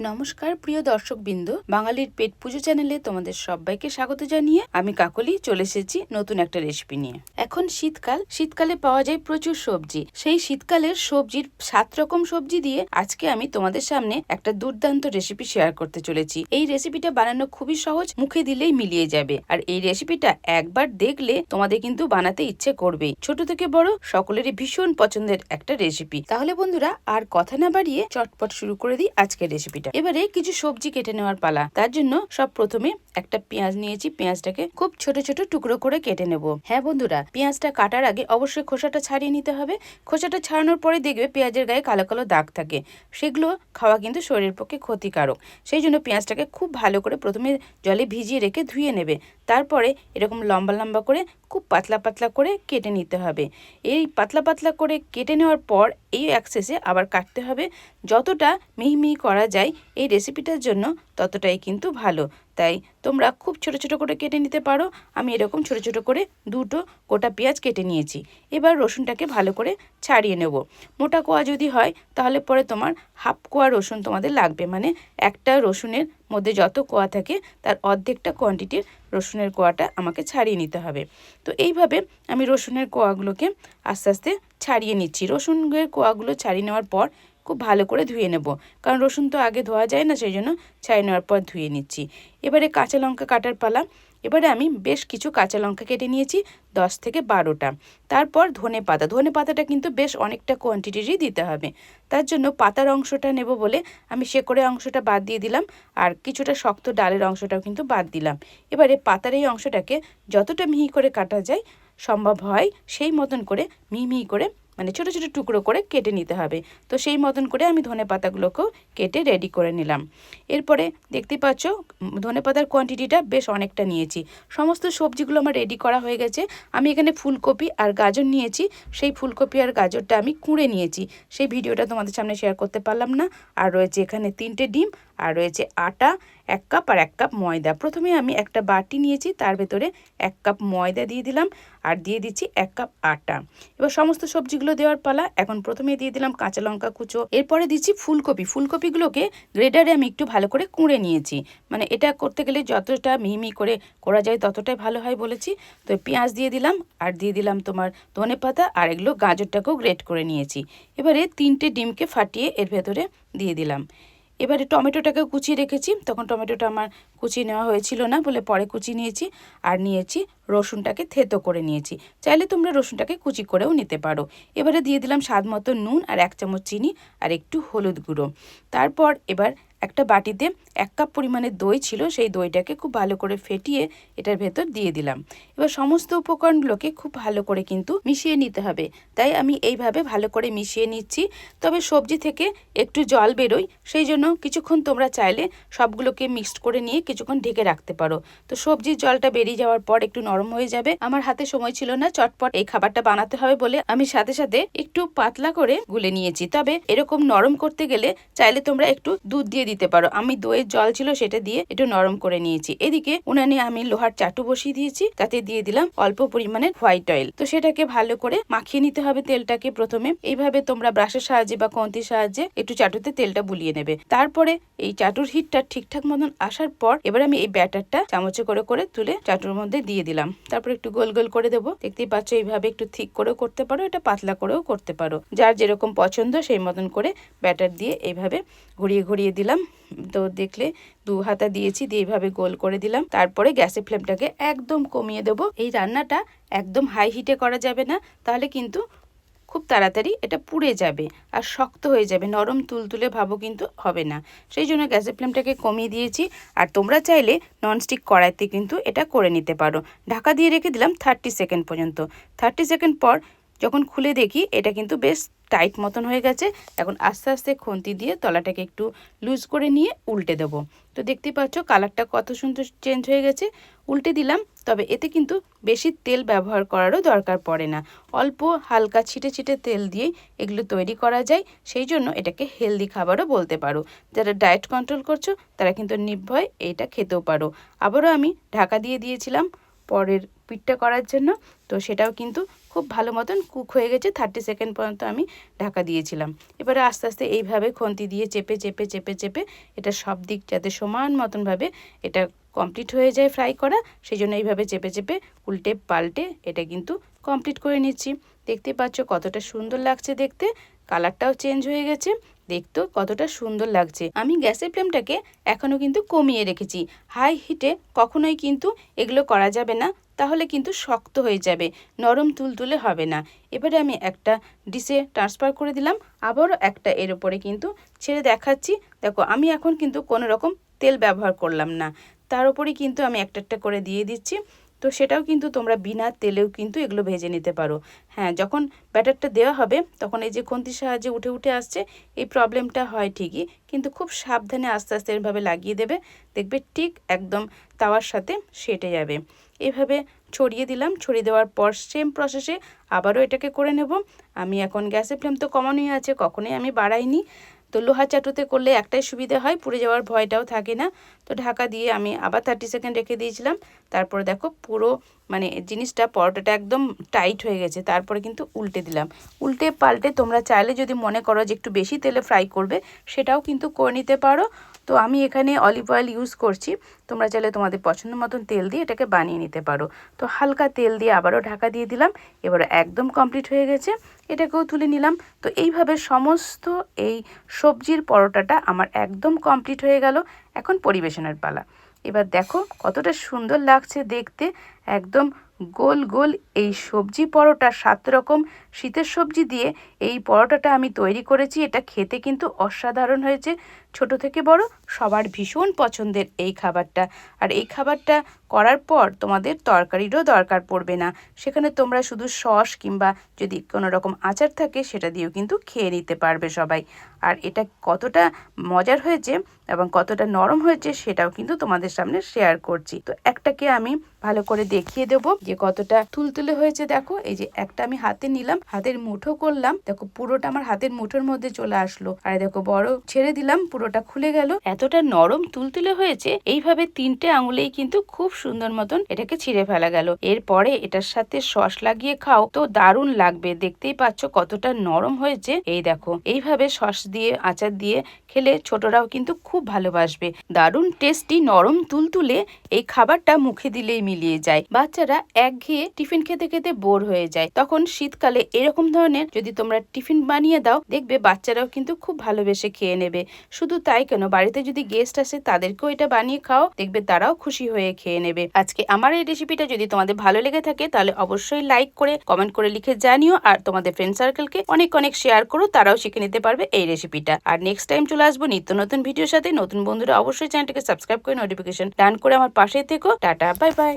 নমস্কার প্রিয় দর্শকবৃন্দ, বাঙালির পেট পুজো চ্যানেলে তোমাদের সবাইকে স্বাগত জানিয়ে আমি কাকলি চলে এসেছি নতুন একটা রেসিপি নিয়ে। এখন শীতকালে পাওয়া যায় প্রচুর সবজি। সেই শীতকালের সবজির 7 রকম সবজি দিয়ে আজকে আমি তোমাদের সামনে একটা দুর্দান্ত রেসিপি শেয়ার করতে চলেছি। এই রেসিপিটা বানানো খুবই সহজ, মুখে দিলেই মিলিয়ে যাবে। আর এই রেসিপিটা একবার দেখলে তোমাদের কিন্তু বানাতে ইচ্ছে করবেই। ছোট থেকে বড় সকলেরই ভীষণ পছন্দের একটা রেসিপি। তাহলে বন্ধুরা আর কথা না বাড়িয়ে চটপট শুরু করে দিই আজকের রেসিপিটা। এবারে কিছু সবজি কেটে নেওয়ার পালা। তার জন্য সব প্রথমে একটা পেঁয়াজ নিয়েছি। পেঁয়াজটাকে খুব ছোট ছোট টুকরো করে কেটে নেব। হ্যাঁ বন্ধুরা, পেঁয়াজটা কাটার আগে অবশ্যই খোসাটা ছাড়িয়ে নিতে হবে। খোসাটা ছাড়ানোর পরে দেখবে পেঁয়াজের গায়ে কালো কালো দাগ থাকে, সেগুলো খাওয়া কিন্তু শরীরের পক্ষে ক্ষতিকারক। সেই জন্য পেঁয়াজটাকে খুব ভালো করে প্রথমে জলে ভিজিয়ে রেখে ধুয়ে নেবে। তারপরে এরকম লম্বা লম্বা করে খুব পাতলা পাতলা করে কেটে নিতে হবে। এই পাতলা পাতলা করে কেটে নেওয়ার পর এই অ্যাক্সেসে আবার কাটতে হবে। যতটা মিহি মিহি করা যায় এই রেসিপিটার জন্য ততটাই কিন্তু ভালো। তাই তোমরা খুব ছোট ছোট করে কেটে নিতে পারো। আমি এরকম ছোট ছোট করে দুটো গোটা পেঁয়াজ কেটে নিয়েছি। এবার রসুনটাকে ভালো করে ছাড়িয়ে নেব। মোটা কোয়া যদি হয় তাহলে পরে তোমার হাফ কোয়া রসুন তোমাদের লাগবে, মানে একটা রসুনের মধ্যে যত কোয়া থাকে তার অর্ধেকটা কোয়ান্টিটির রসুনের কোয়াটা আমাকে ছাড়িয়ে নিতে হবে। তো এইভাবে আমি রসুনের কোয়াগুলোকে আস্তে আস্তে ছাড়িয়ে নিচ্ছি। রসুনের কোয়াগুলো ছাড়িয়ে নেওয়ার পর খুব ভালো করে ধুয়ে নেব, কারণ রসুন তো আগে ধোয়া যায় না, সেই জন্য ছাড়িয়ে নেওয়ার পর ধুয়ে নিচ্ছি। এবারে কাঁচা লঙ্কা কাটার পালা। এবারে আমি বেশ কিছু কাঁচা লঙ্কা কেটে নিয়েছি, 10 থেকে 12টা। তারপর ধনে পাতাটা কিন্তু বেশ অনেকটা কোয়ান্টিটিরই দিতে হবে। তার জন্য পাতার অংশটা নেব বলে আমি শেকড়ের অংশটা বাদ দিয়ে দিলাম, আর কিছুটা শক্ত ডালের অংশটাও কিন্তু বাদ দিলাম। এবারে পাতার এই অংশটাকে যতটা মিহি করে কাটা যায় সম্ভব হয় সেই মতন করে মিহি মিহি করে, মানে ছোট ছোট টুকরো করে কেটে নিতে হবে। তো সেই মতন করে আমি ধনে পাতাগুলোকেও কেটে রেডি করে নিলাম। এরপরে দেখতে পাচ্ছ ধনে পাতার কোয়ান্টিটিটা বেশ অনেকটা নিয়েছি। সমস্ত সবজিগুলো আমার রেডি করা হয়ে গেছে। আমি এখানে ফুলকপি আর গাজর নিয়েছি। সেই ফুলকপি আর গাজরটা আমি কুঁড়ে নিয়েছি। সেই ভিডিওটা তোমাদের সামনে শেয়ার করতে পারলাম না। আর রয়েছে এখানে 3টে ডিম, আর রয়েছে আটা 1 কাপ আর 1 কাপ ময়দা। প্রথমে আমি একটা বাটি নিয়েছি, তার ভেতরে 1 কাপ ময়দা দিয়ে দিলাম আর দিয়ে দিচ্ছি 1 কাপ আটা। এবার সমস্ত সবজিগুলো দেওয়ার পালা। এখন প্রথমে দিয়ে দিলাম কাঁচা লঙ্কা কুচো, এরপরে দিচ্ছি ফুলকপিগুলোকে গ্রেটারে আমি একটু ভালো করে কুঁড়ে নিয়েছি। মানে এটা করতে গেলে যতটা মিহি করে করা যায় ততটাই ভালো হয় বলেছি। তো পেঁয়াজ দিয়ে দিলাম আর দিয়ে দিলাম তোমার ধনে পাতা, আর এগুলো গাজরটাকেও গ্রেট করে নিয়েছি। এবারে 3টে ডিমকে ফাটিয়ে এর ভেতরে দিয়ে দিলাম। এবারে টমেটোটাকে কুচিয়ে রেখেছি, তখন টমেটোটা আমার কুচিয়ে নেওয়া হয়েছিল না বলে পরে কুচিয়ে নিয়েছি। আর নিয়েছি রসুনটাকে থেতো করে নিয়েছি। চাইলে তোমরা রসুনটাকে কুচি করেও নিতে পারো। এবারে দিয়ে দিলাম স্বাদ মতো নুন আর 1 চামচ চিনি আর একটু হলুদ গুঁড়ো। তারপর এবার একটা বাটিতে 1 কাপ পরিমাণে দই ছিল, সেই দইটাকে খুব ভালো করে ফেটিয়ে এটার ভেতর দিয়ে দিলাম। এবার সমস্ত উপকরণগুলোকে খুব ভালো করে কিন্তু মিশিয়ে নিতে হবে। তাই আমি এইভাবে ভালো করে মিশিয়ে নিচ্ছি। তবে সবজি থেকে একটু জল বেরোয়, সেই জন্য কিছুক্ষণ তোমরা চাইলে সবগুলোকে মিক্সড করে নিয়ে কিছুক্ষণ ঢেকে রাখতে পারো। তো সবজির জলটা বেরিয়ে যাওয়ার পর একটু নরম হয়ে যাবে। আমার হাতে সময় ছিল না, চটপট এই খাবারটা বানাতে হবে বলে আমি সাথে সাথে একটু পাতলা করে গুলে নিয়েছি। তবে এরকম নরম করতে গেলে চাইলে তোমরা একটু দুধ দিয়ে দিতে পারো। আমি দইয়ের জল ছিল সেটা দিয়ে একটু নরম করে নিয়েছি। এদিকে উনানে আমি লোহার চাটু বসিয়ে দিয়েছি, তাতে দিয়ে দিলাম অল্প পরিমাণে হোয়াইট অয়েল। তো সেটাকে ভালো করে মাখিয়ে নিতে হবে তেলটাকে। প্রথমে এইভাবে তোমরা ব্রাশের সাহায্যে বা কন্তির সাহায্যে একটু চাটুতে তেলটা বুলিয়ে নেবে। তারপরে এই চাটুর হিটটা ঠিকঠাক মতন আসার পর এবার আমি এই ব্যাটারটা চামচে করে করে তুলে চাটুর মধ্যে দিয়ে দিলাম। তারপর একটু গোল গোল করে দেবো। দেখতেই পাচ্ছ এইভাবে একটু থিক করেও করতে পারো, এটা পাতলা করেও করতে পারো, যার যেরকম পছন্দ সেই মতন করে ব্যাটার দিয়ে এইভাবে ঘুরিয়ে ঘুরিয়ে দিলাম। তো দেখলে 2 হাতা দিয়েছি, দিয়ে এইভাবে গোল করে দিলাম। তারপরে গ্যাসের ফ্লেমটাকে একদম কমিয়ে দেবো। এই রান্নাটা একদম হাই হিটে করা যাবে না, তাহলে কিন্তু খুব তাড়াতাড়ি এটা পুড়ে যাবে আর শক্ত হয়ে যাবে, নরম তুলতুলে ভাবও কিন্তু হবে না। সেই জন্য গ্যাসের ফ্লেমটাকে কমিয়ে দিয়েছি। আর তোমরা চাইলে ননস্টিক কড়াইতে কিন্তু এটা করে নিতে পারো। ঢাকা দিয়ে রেখে দিলাম 30 সেকেন্ড পর্যন্ত। 30 সেকেন্ড পর যখন খুলে দেখি এটা কিন্তু বেশ টাইট মতন হয়ে গেছে। এখন আস্তে আস্তে খুন্তি দিয়ে তলাটাকে একটু লুজ করে নিয়ে উল্টে দেবো। তো দেখতেই পাচ্ছ কালারটা কত সুন্দর চেঞ্জ হয়ে গেছে। উল্টে দিলাম, তবে এতে কিন্তু বেশি তেল ব্যবহার করারও দরকার পড়ে না। অল্প হালকা ছিটে ছিটে তেল দিয়েই এগুলো তৈরি করা যায়। সেই জন্য এটাকে হেলদি খাবারও বলতে পারো। যারা ডায়েট কন্ট্রোল করছো তারা কিন্তু নির্ভয় এটা খেতেও পারো। আবারও আমি ঢাকা দিয়ে দিয়েছিলাম। পরের পিঠটা করার জন্য। তো সেটাও কিন্তু খুব ভালো মতন কুক হয়ে গেছে, 30 সেকেন্ড পর্যন্ত আমি ঢাকা দিয়েছিলাম। এবারে আস্তে আস্তে এইভাবে খুন্তি দিয়ে চেপে চেপে চেপে চেপে এটা সব দিক যাতে সমান মতনভাবে এটা কমপ্লিট হয়ে যায় ফ্রাই করা, সেই জন্য এইভাবে চেপে চেপে উল্টে পাল্টে এটা কিন্তু কমপ্লিট করে নিচ্ছি। দেখতে পাচ্ছ কতটা সুন্দর লাগছে দেখতে, কালারটাও চেঞ্জ হয়ে গেছে, দেখতেও কতটা সুন্দর লাগছে। আমি গ্যাসের ফ্লেমটাকে এখনও কিন্তু কমিয়ে রেখেছি। হাই হিটে কখনোই কিন্তু এগুলো করা যাবে না, তাহলে কিন্তু শক্ত হয়ে যাবে, নরম তুলতুলে হবে না। এবারে আমি একটা ডিশে ট্রান্সফার করে দিলাম, আবারও একটা এর উপরে কিন্তু ছেড়ে দেখাচ্ছি। দেখো আমি এখন কিন্তু কোনো রকম তেল ব্যবহার করলাম না, তার উপরে কিন্তু আমি একটা একটা করে দিয়ে দিচ্ছি। তো সেটাও কিন্তু তোমরা বিনা তেলেও কিন্তু এগুলো ভেজে নিতে পারো। হ্যাঁ, যখন ব্যাটারটা দেওয়া হবে তখন এই যে খুন্তির সাহায্যে উঠে উঠে আসছে, এই প্রবলেমটা হয় ঠিকই, কিন্তু খুব সাবধানে আস্তে আস্তে এভাবে লাগিয়ে দেবে, দেখবে ঠিক একদম তাওয়ার সাথে সেটে যাবে। এভাবে ছড়িয়ে দিলাম, ছড়িয়ে দেওয়ার পর সেম প্রসেসে আবারও এটাকে করে নেব। আমি এখন গ্যাসের ফ্লেম তো কমানোই আছে, কখনোই আমি বাড়াইনি। তো লোহা চাটুতে করলে একটাই সুবিধা হয়, পুড়ে যাওয়ার ভয়টাও থাকে না। তো ঢাকা দিয়ে আমি আবার 30 সেকেন্ড রেখে দিয়েছিলাম। তারপরে দেখো পুরো মানে জিনিসটা পরোটাটা একদম টাইট হয়ে গেছে। তারপরে কিন্তু উল্টে দিলাম, উল্টে পাল্টে তোমরা চাইলে যদি মনে করো যে একটু বেশি তেলে ফ্রাই করবে সেটাও কিন্তু করে নিতে পারো। তো আমি এখানে অলিভ অয়েল ইউজ করছি, তোমরা চাইলে তোমাদের পছন্দ মতন তেল দিয়ে এটাকে বানিয়ে নিতে পারো। তো হালকা তেল দিয়ে আবারও ঢাকা দিয়ে দিলাম, এবারে একদম কমপ্লিট হয়ে গেছে, এটাকেও তুলে নিলাম। তো এইভাবে সমস্ত এই সবজির পরোটাটা আমার একদম কমপ্লিট হয়ে গেল। এখন পরিবেশনের পালা। এবার দেখো কতটা সুন্দর লাগছে দেখতে, একদম গোল গোল এই সবজি পরোটা, 7 রকম শীতের সবজি দিয়ে এই পরোটাটা আমি তৈরি করেছি। এটা খেতে কিন্তু অসাধারণ হয়েছে, ছোট থেকে বড় সবার ভীষণ পছন্দের এই খাবারটা। আর এই খাবারটা করার পর তোমাদের তরকারিরও দরকার পড়বে না, সেখানে তোমরা শুধু সস কিংবা যদি কোনো রকম আচার থাকে সেটা দিয়েও কিন্তু খেয়ে নিতে পারবে সবাই। আর এটা কতটা মজার হয়েছে এবং কতটা নরম হয়েছে সেটাও কিন্তু তোমাদের সামনে শেয়ার করছি। তো একটাকে আমি ভালো করে দেখিয়ে দেবো যে কতটা তুলতুলে হয়েছে। দেখো এই যে একটা আমি হাতে নিলাম, হাতের মুঠো করলাম, দেখো পুরোটা আমার হাতের মুঠোর মধ্যে চলে আসলো। আর দেখো বড় ছেড়ে দিলাম, পুরোটা খুলে গেল, এতটা নরম তুলতুলে হয়েছে। এইভাবে 3টে আঙুলেই কিন্তু খুব সুন্দর মতন এটাকে ছিঁড়ে ফেলা গেল। এরপরে এটার সাথে সস লাগিয়ে খাও তো দারুণ লাগবে, দেখতেই পাচ্ছ কতটা নরম হয়েছে। এই দেখো এইভাবে সস দিয়ে আচার দিয়ে খেলে ছোটরাও কিন্তু খুব ভালোবাসবে। দারুণ টেস্টি নরম তুলতুলে এই খাবারটা মুখে দিলেই মিলিয়ে যায়। বাচ্চারা একঘেয়ে টিফিন খেতে খেতে বোর হয়ে যায়, তখন শীতকালে এরকম ধরনের যদি তোমরা টিফিন বানিয়ে দাও দেখবে বাচ্চারাও কিন্তু খুব ভালোবেসে খেয়ে নেবে। শুধু তাই কেন, বাড়িতে যদি গেস্ট আসে তাদেরকেও এটা বানিয়ে খাও, দেখবে তারাও খুশি হয়ে খেয়ে নেবে। আজকে আমার এই রেসিপিটা যদি তোমাদের ভালো লেগে থাকে তাহলে অবশ্যই লাইক করে কমেন্ট করে লিখে জানিও, আর তোমাদের ফ্রেন্ড সার্কেলকে অনেক অনেক শেয়ার করো, তারাও শিখে নিতে পারবে এই রেসিপিটা। আর নেক্সট টাইম চলে আসবো নিত্য নতুন ভিডিওর সাথে। নতুন বন্ধুরা অবশ্যই চ্যানেলটাকে সাবস্ক্রাইব করে নোটিফিকেশন ডান করে আমার পাশে থেকো। Tata, bye bye.